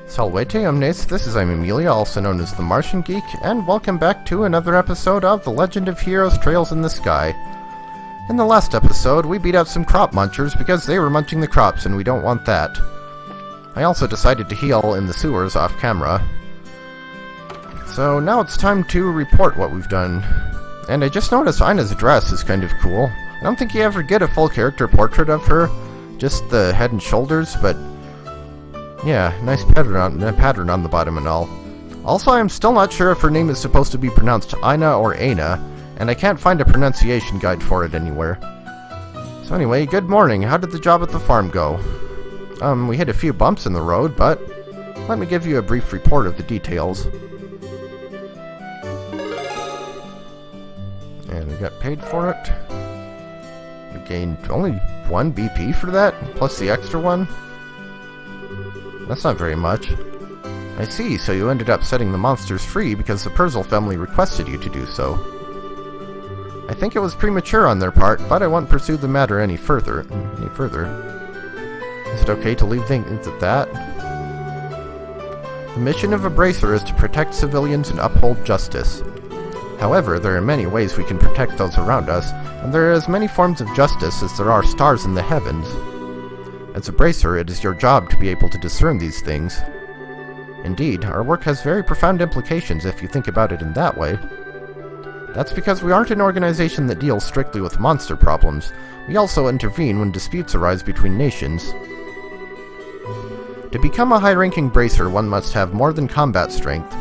Salvete omnes, this is Emilia, also known as TheMartianGeek, and welcome back to another episode of The Legend of Heroes Trails in the Sky. In the last episode, we beat out some crop munchers because they were munching the crops and we don't want that. I also decided to heal in the sewers off camera. So now it's time to report what we've done. And I just noticed Ina's dress is kind of cool. I don't think you ever get a full character portrait of her, just the head and shoulders, but yeah, nice pattern on the bottom and all. Also, I'm still not sure if her name is supposed to be pronounced Ina or Aina, and I can't find a pronunciation guide for it anywhere. So anyway, good morning. How did the job at the farm go? We hit a few bumps in the road, but let me give you a brief report of the details. And we got paid for it. We gained only 1 BP for that, plus the extra one. That's not very much. I see, so you ended up setting the monsters free because the Purzel family requested you to do so. I think it was premature on their part, but I won't pursue the matter any further. Is it okay to leave things at that? The mission of a bracer is to protect civilians and uphold justice. However, there are many ways we can protect those around us, and there are as many forms of justice as there are stars in the heavens. As a bracer, it is your job to be able to discern these things. Indeed, our work has very profound implications if you think about it in that way. That's because we aren't an organization that deals strictly with monster problems. We also intervene when disputes arise between nations. To become a high-ranking bracer, one must have more than combat strength.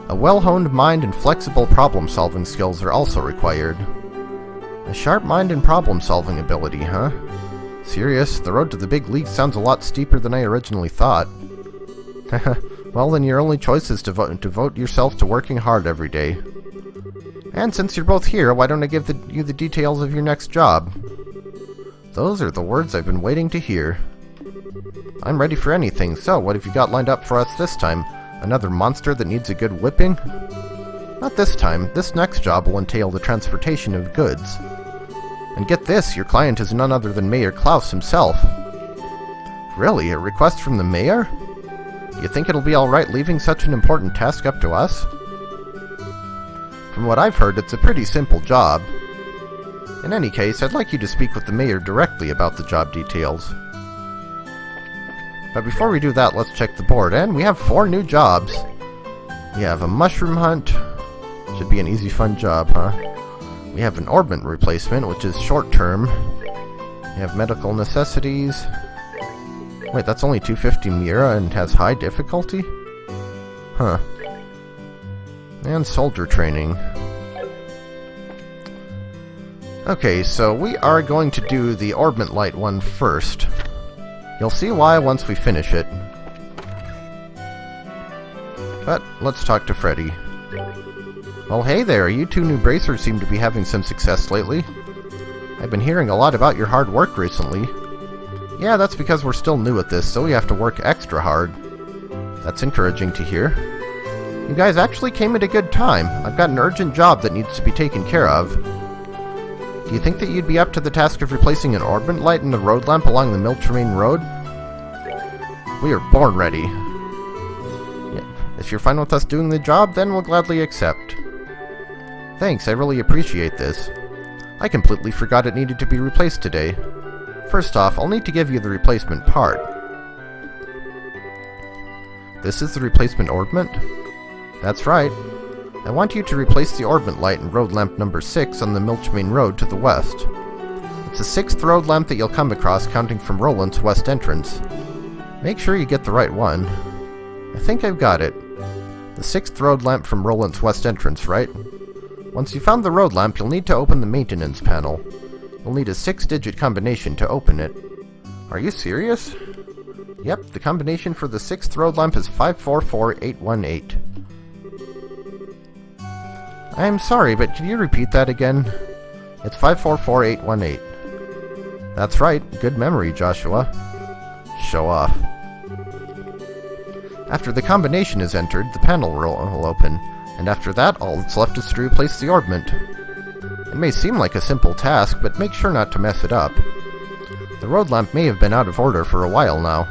A well-honed mind and flexible problem-solving skills are also required. A sharp mind and problem-solving ability, huh? Serious, the road to the big league sounds a lot steeper than I originally thought. Well, then your only choice is to devote yourself to working hard every day. And since you're both here, why don't I give you the details of your next job? Those are the words I've been waiting to hear. I'm ready for anything, so what have you got lined up for us this time? Another monster that needs a good whipping? Not this time. This next job will entail the transportation of goods. And get this, your client is none other than Mayor Klaus himself. Really? A request from the mayor? Do you think it'll be alright leaving such an important task up to us? From what I've heard, it's a pretty simple job. In any case, I'd like you to speak with the mayor directly about the job details. But before we do that, let's check the board, and we have 4 new jobs. We have a mushroom hunt. Should be an easy, fun job, huh? We have an orbment replacement, which is short-term. We have medical necessities. Wait, that's only 250 Mira and has high difficulty? Huh. And soldier training. Okay, so we are going to do the orbment light one first. You'll see why once we finish it. But let's talk to Freddy. Well, hey there, you 2 new bracers seem to be having some success lately. I've been hearing a lot about your hard work recently. Yeah, that's because we're still new at this, so we have to work extra hard. That's encouraging to hear. You guys actually came at a good time. I've got an urgent job that needs to be taken care of. Do you think that you'd be up to the task of replacing an orbit light in the road lamp along the Miltramain Road? We are born ready. Yeah, if you're fine with us doing the job, then we'll gladly accept. Thanks, I really appreciate this. I completely forgot it needed to be replaced today. First off, I'll need to give you the replacement part. This is the replacement orbment? That's right. I want you to replace the orbment light in road lamp number 6 on the Milchmain Road to the west. It's the 6th road lamp that you'll come across counting from Roland's west entrance. Make sure you get the right one. I think I've got it. The 6th road lamp from Roland's west entrance, right? Once you've found the road lamp, you'll need to open the maintenance panel. You'll need a 6-digit combination to open it. Are you serious? Yep, the combination for the 6th road lamp is 544818. I'm sorry, but can you repeat that again? It's 544818. That's right, good memory, Joshua. Show off. After the combination is entered, the panel will open. And after that, all that's left is to replace the orbment. It may seem like a simple task, but make sure not to mess it up. The road lamp may have been out of order for a while now.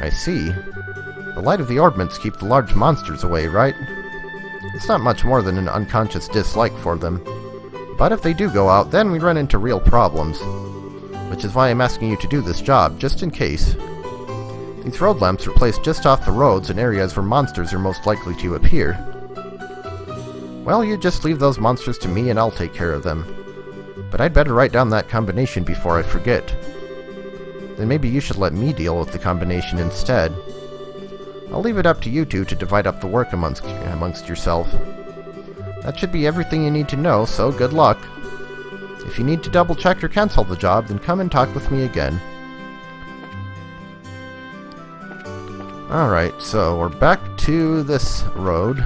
I see. The light of the orbments keep the large monsters away, right? It's not much more than an unconscious dislike for them. But if they do go out, then we run into real problems. Which is why I'm asking you to do this job, just in case. These road lamps are placed just off the roads in areas where monsters are most likely to appear. Well, you just leave those monsters to me and I'll take care of them. But I'd better write down that combination before I forget. Then maybe you should let me deal with the combination instead. I'll leave it up to you two to divide up the work amongst yourself. That should be everything you need to know, so good luck. If you need to double check or cancel the job, then come and talk with me again. Alright, so we're back to this road.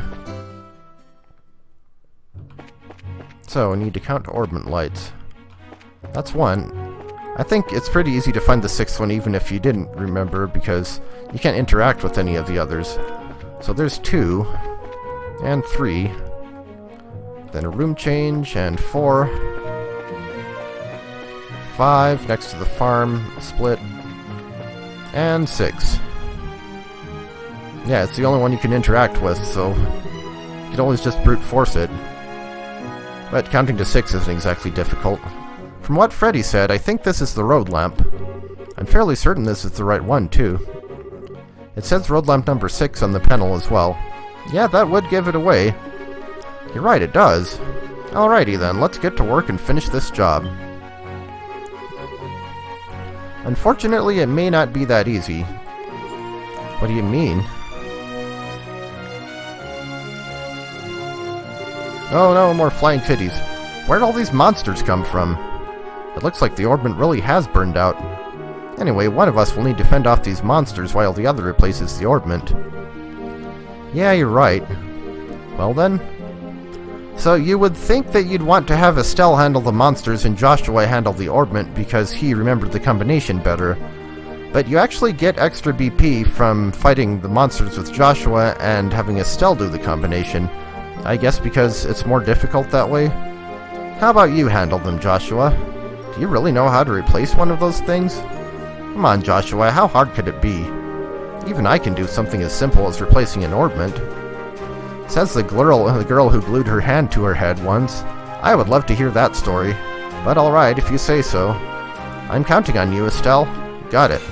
So, we need to count orbment lights. That's one. I think it's pretty easy to find the sixth one even if you didn't remember, because you can't interact with any of the others. So there's 2, and 3, then a room change, and 4, 5 next to the farm split, and 6. Yeah, it's the only one you can interact with, so you can always just brute force it. But counting to 6 isn't exactly difficult. From what Freddy said, I think this is the road lamp. I'm fairly certain this is the right one, too. It says road lamp number 6 on the panel as well. Yeah, that would give it away. You're right, it does. Alrighty then, let's get to work and finish this job. Unfortunately, it may not be that easy. What do you mean? Oh no, more flying titties. Where'd all these monsters come from? It looks like the orbment really has burned out. Anyway, one of us will need to fend off these monsters while the other replaces the orbment. Yeah, you're right. Well then. So you would think that you'd want to have Estelle handle the monsters and Joshua handle the orbment because he remembered the combination better. But you actually get extra BP from fighting the monsters with Joshua and having Estelle do the combination. I guess because it's more difficult that way. How about you handle them, Joshua? Do you really know how to replace one of those things? Come on, Joshua, how hard could it be? Even I can do something as simple as replacing an orbment. Says the girl who glued her hand to her head once. I would love to hear that story. But alright, if you say so. I'm counting on you, Estelle. Got it.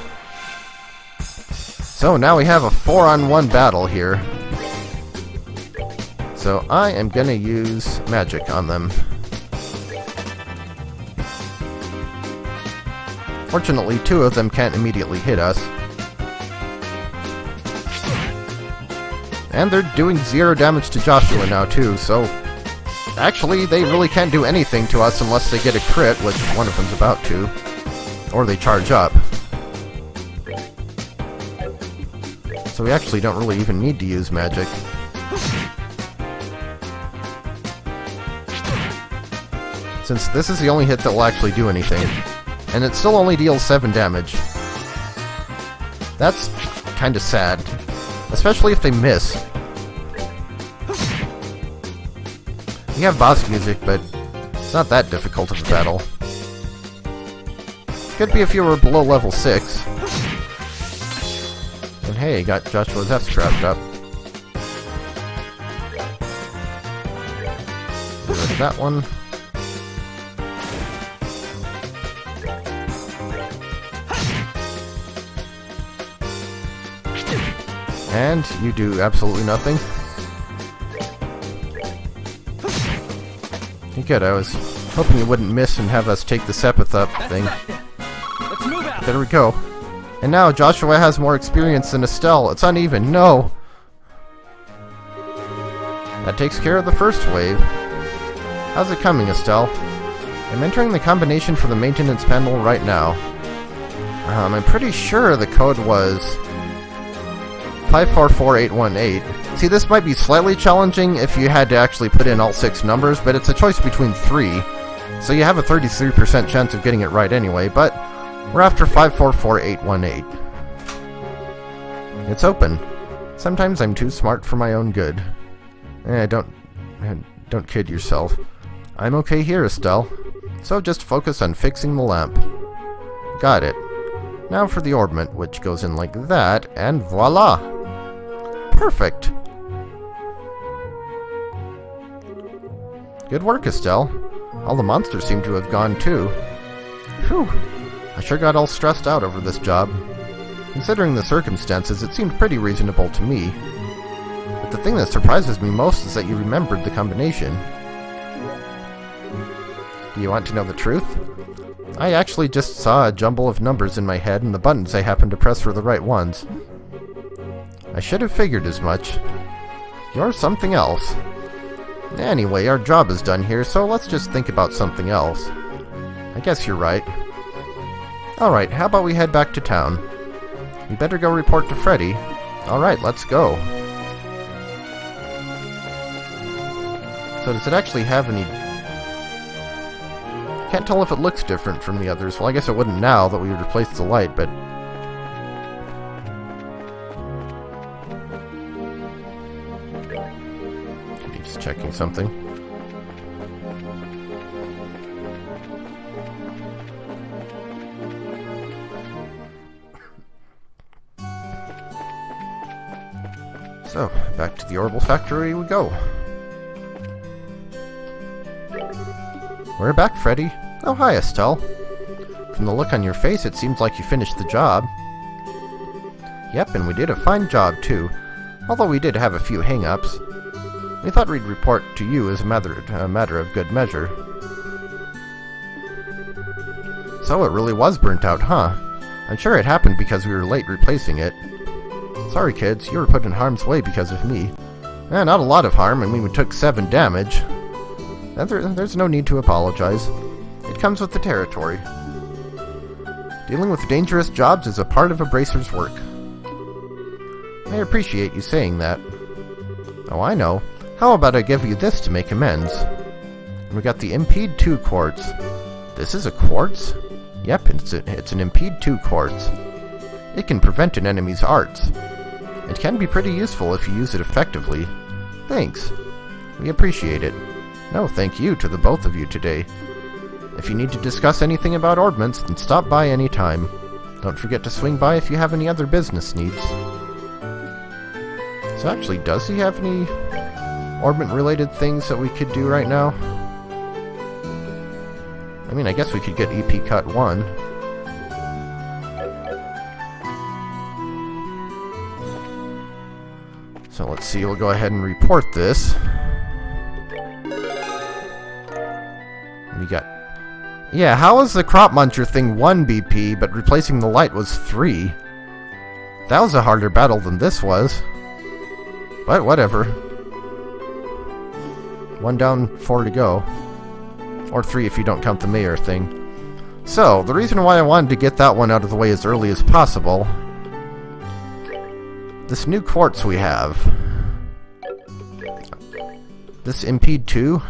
So now we have a 4-on-1 battle here. So I am gonna use magic on them. Fortunately, 2 of them can't immediately hit us. And they're doing 0 damage to Joshua now too, so... Actually, they really can't do anything to us unless they get a crit, which one of them's about to. Or they charge up. So we actually don't really even need to use magic. Since this is the only hit that will actually do anything. And it still only deals 7 damage. That's kinda sad. Especially if they miss. We have boss music, but it's not that difficult of a battle. Could be if you were below level 6. And hey, got Joshua's F scrapped up. Get rid of that one. And you do absolutely nothing. Good, I was hoping you wouldn't miss and have us take the Sepith up thing. Let's move out. There we go. And now Joshua has more experience than Estelle. It's uneven. No! That takes care of the first wave. How's it coming, Estelle? I'm entering the combination for the maintenance panel right now. I'm pretty sure the code was 544818. See, this might be slightly challenging if you had to actually put in all 6 numbers, but it's a choice between 3. So you have a 33% chance of getting it right anyway, but we're after 544818. It's open. Sometimes I'm too smart for my own good. Don't kid yourself. I'm okay here, Estelle. So just focus on fixing the lamp. Got it. Now for the ornament, which goes in like that, and voila! Perfect! Good work, Estelle. All the monsters seem to have gone too. Whew! I sure got all stressed out over this job. Considering the circumstances, it seemed pretty reasonable to me. But the thing that surprises me most is that you remembered the combination. Do you want to know the truth? I actually just saw a jumble of numbers in my head, and the buttons I happened to press were the right ones. I should have figured as much. You're something else. Anyway, our job is done here, so let's just think about something else. I guess you're right. Alright, how about we head back to town? We better go report to Freddy. Alright, let's go. So does it actually have any... Can't tell if it looks different from the others. Well, I guess it wouldn't now that we replaced the light, but... Just checking something. So, back to the Orbital Factory we go. We're back, Freddy. Oh, hi, Estelle. From the look on your face, it seems like you finished the job. Yep, and we did a fine job, too. Although we did have a few hang-ups. We thought we'd report to you as a matter of good measure. So it really was burnt out, huh? I'm sure it happened because we were late replacing it. Sorry, kids, you were put in harm's way because of me. Not a lot of harm, I mean we took 7 damage. There's no need to apologize. It comes with the territory. Dealing with dangerous jobs is a part of a bracer's work. I appreciate you saying that. Oh, I know. How about I give you this to make amends? We got the Impede 2 quartz. This is a quartz? Yep, it's an Impede 2 quartz. It can prevent an enemy's arts. It can be pretty useful if you use it effectively. Thanks. We appreciate it. No, thank you to the both of you today. If you need to discuss anything about ordnance, then stop by any time. Don't forget to swing by if you have any other business needs. So actually, does he have any ornament-related things that we could do right now? I mean, I guess we could get EP Cut 1. So let's see, we'll go ahead and report this. We got... Yeah, how is the Crop Muncher thing 1 BP, but replacing the light was 3? That was a harder battle than this was. But whatever. 1 down, 4 to go. Or 3 if you don't count the mayor thing. So, the reason why I wanted to get that one out of the way as early as possible... This new quartz we have... This Impede 2...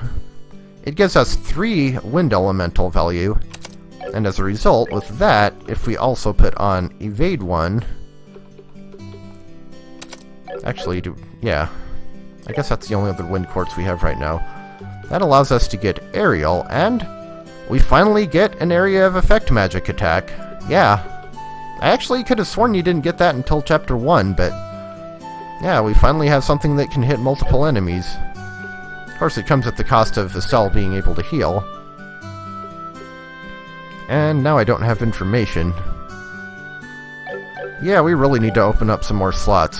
It gives us 3 wind elemental value, and as a result, with that, if we also put on Evade 1... Actually, yeah. I guess that's the only other wind quartz we have right now. That allows us to get Aerial, and we finally get an area of effect magic attack. Yeah. I actually could have sworn you didn't get that until Chapter 1, but... Yeah, we finally have something that can hit multiple enemies. Of course, it comes at the cost of Estelle being able to heal. And now I don't have information. Yeah, we really need to open up some more slots.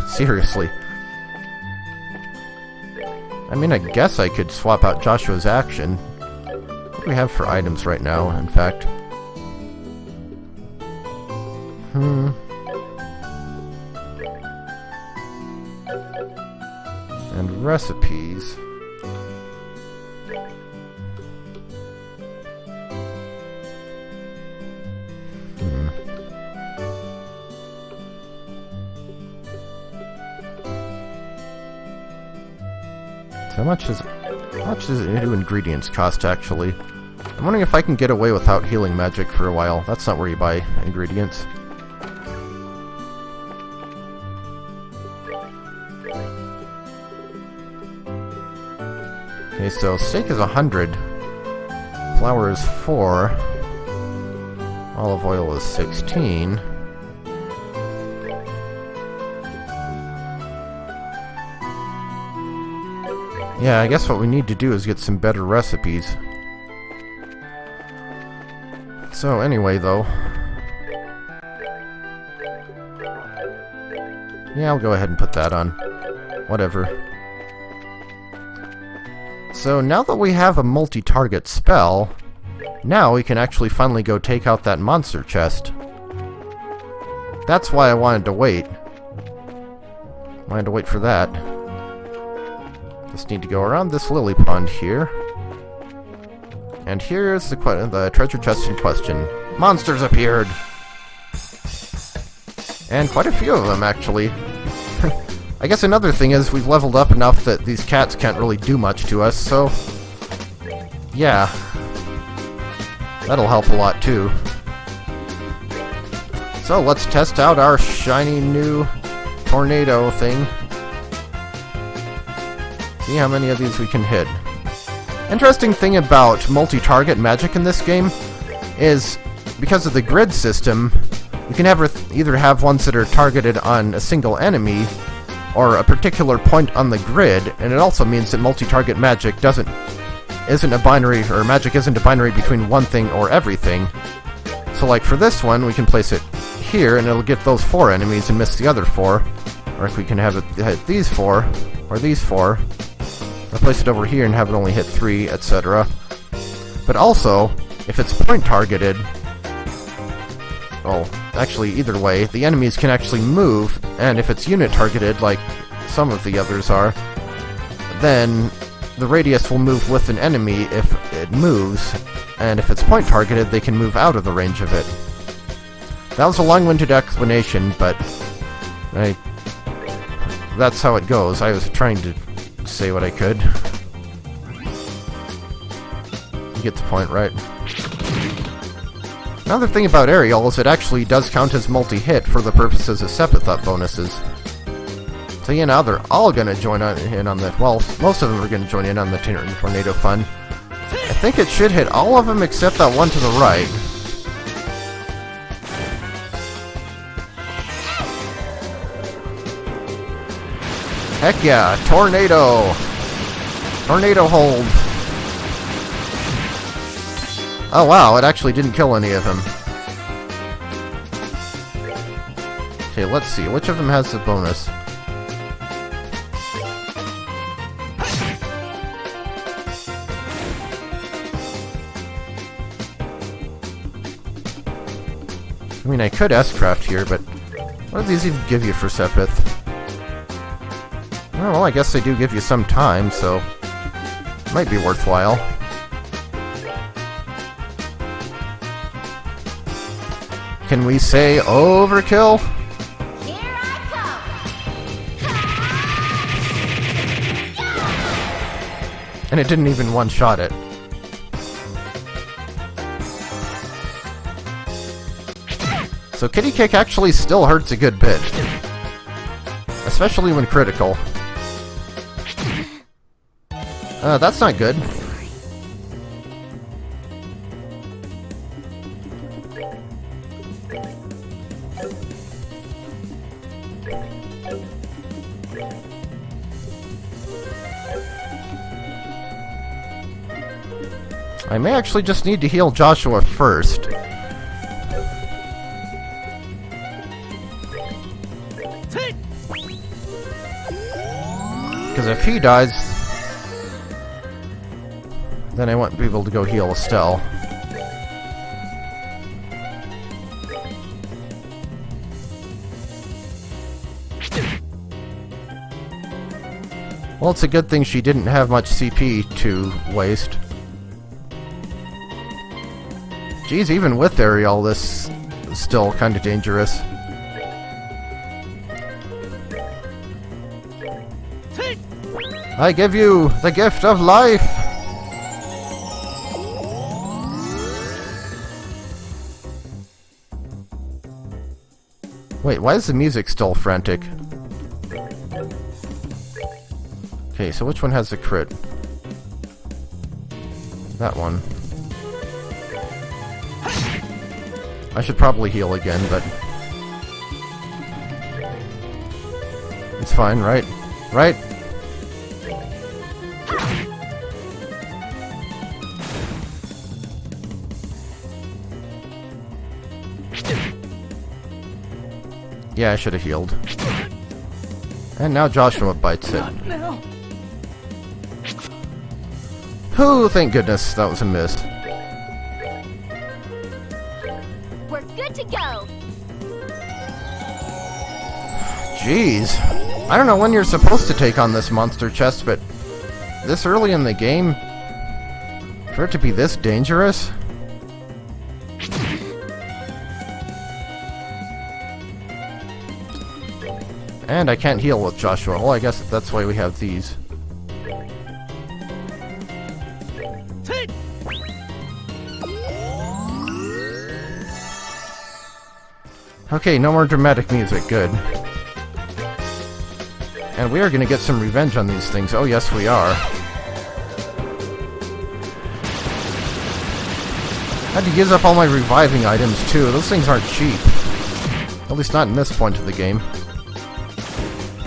Seriously. I mean, I guess I could swap out Joshua's action. What do we have for items right now, in fact? And recipes... How much does new ingredients cost, actually? I'm wondering if I can get away without healing magic for a while. That's not where you buy ingredients. Okay, so steak is 100. Flour is 4. Olive oil is 16. Yeah, I guess what we need to do is get some better recipes. So anyway, though. Yeah, I'll go ahead and put that on. Whatever. So now that we have a multi-target spell, now we can actually finally go take out that monster chest. That's why I wanted to wait. Wanted to wait for that. Just need to go around this lily pond here. And here's the treasure chest in question. Monsters appeared! And quite a few of them, actually. I guess another thing is we've leveled up enough that these cats can't really do much to us, so... yeah. That'll help a lot, too. So, let's test out our shiny new tornado thing. See how many of these we can hit. Interesting thing about multi-target magic in this game is, because of the grid system, you can either have ones that are targeted on a single enemy, or a particular point on the grid, and it also means that multi-target magic isn't a binary, or magic isn't a binary between one thing or everything. So like for this one, we can place it here, and it'll get those 4 enemies and miss the other 4. Or if we can have it hit these 4, or these 4, or place it over here and have it only hit 3, etc. But also, if it's point targeted, well, actually either way, the enemies can actually move, and if it's unit targeted, like some of the others are, then the radius will move with an enemy if it moves, and if it's point targeted, they can move out of the range of it. That was a long-winded explanation, but that's how it goes. I was trying to say what I could. You get the point, right? Another thing about Aerial is it actually does count as multi-hit for the purposes of Sepithut bonuses. So yeah, now they're all gonna join in on the... well, most of them are gonna join in on the tornado fun. I think it should hit all of them except that one to the right. Heck yeah, tornado! Tornado hold! Oh wow, it actually didn't kill any of them. Okay, let's see, which of them has the bonus? I mean, I could S-craft here, but what do these even give you for Sepith? Oh, well, I guess they do give you some time, so it might be worthwhile. Can we say overkill? Here I come. And it didn't even one-shot it. So Kitty Kick actually still hurts a good bit. Especially when critical. That's not good. I may actually just need to heal Joshua first. Because if he dies, then I won't be able to go heal Estelle. Well, it's a good thing she didn't have much CP to waste. Geez, even with Ariel, this is still kind of dangerous. I give you the gift of life! Wait, why is the music still frantic? Okay, so which one has the crit? That one. I should probably heal again, but... it's fine, right? Right? Yeah, I should have healed. And now Joshua bites it. Now. Oh, thank goodness, that was a miss. We're good to go. Jeez. I don't know when you're supposed to take on this monster chest, but this early in the game, for it to be this dangerous? And I can't heal with Joshua. Well, I guess that's why we have these. Okay, no more dramatic music. Good. And we are going to get some revenge on these things. Oh, yes, we are. I had to use up all my reviving items, too. Those things aren't cheap. At least not in this point of the game.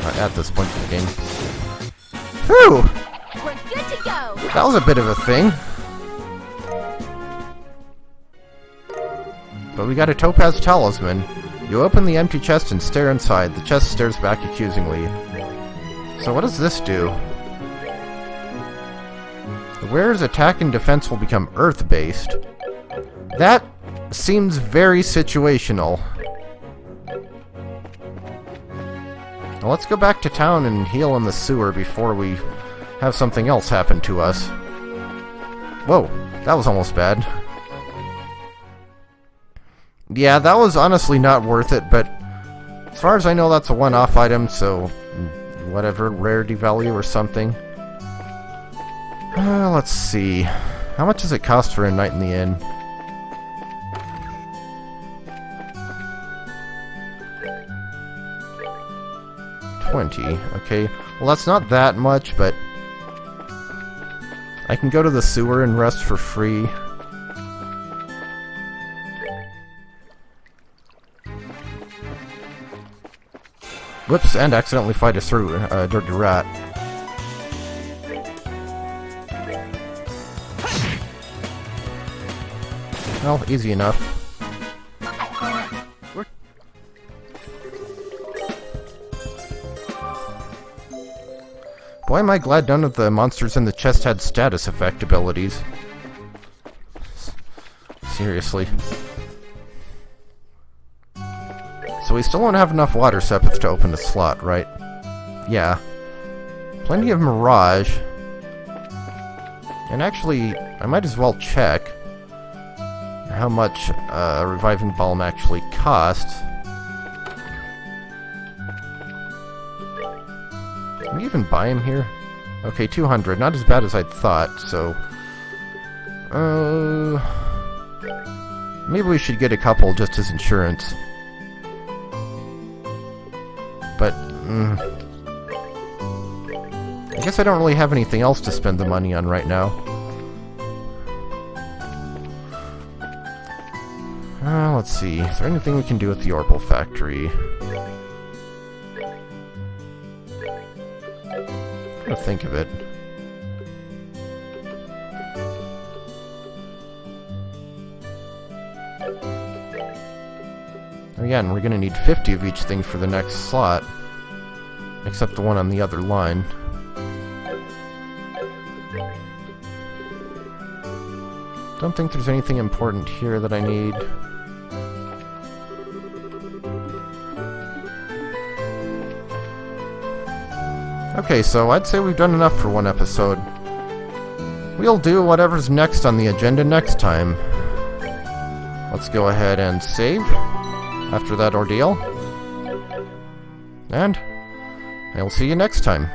Not at this point of the game. Whew! We're good to go. That was a bit of a thing. But we got a topaz talisman. You open the empty chest and stare inside. The chest stares back accusingly. So what does this do? The wearer's attack and defense will become earth-based. That seems very situational. Now let's go back to town and heal in the sewer before we have something else happen to us. Whoa, that was almost bad. Yeah, that was honestly not worth it, but as far as I know, that's a one-off item, so whatever, rarity value or something. Let's see. How much does it cost for a night in the inn? $20. Okay. Well, that's not that much, but I can go to the sewer and rest for free. Whoops, and accidentally fight a dirty rat. Well, easy enough. Boy, am I glad none of the monsters in the chest had status effect abilities. Seriously. So we still don't have enough water sepith to open the slot, right? Yeah. Plenty of mirage. And actually, I might as well check how much reviving balm actually costs. Can we even buy him here? Okay, 200. Not as bad as I'd thought, so... maybe we should get a couple just as insurance. But, I guess I don't really have anything else to spend the money on right now. Let's see. Is there anything we can do with the Orbital Factory? I'm gonna think of it. Oh yeah, and we're gonna need 50 of each thing for the next slot. Except the one on the other line. Don't think there's anything important here that I need. Okay, so I'd say we've done enough for one episode. We'll do whatever's next on the agenda next time. Let's go ahead and save after that ordeal. And I'll see you next time.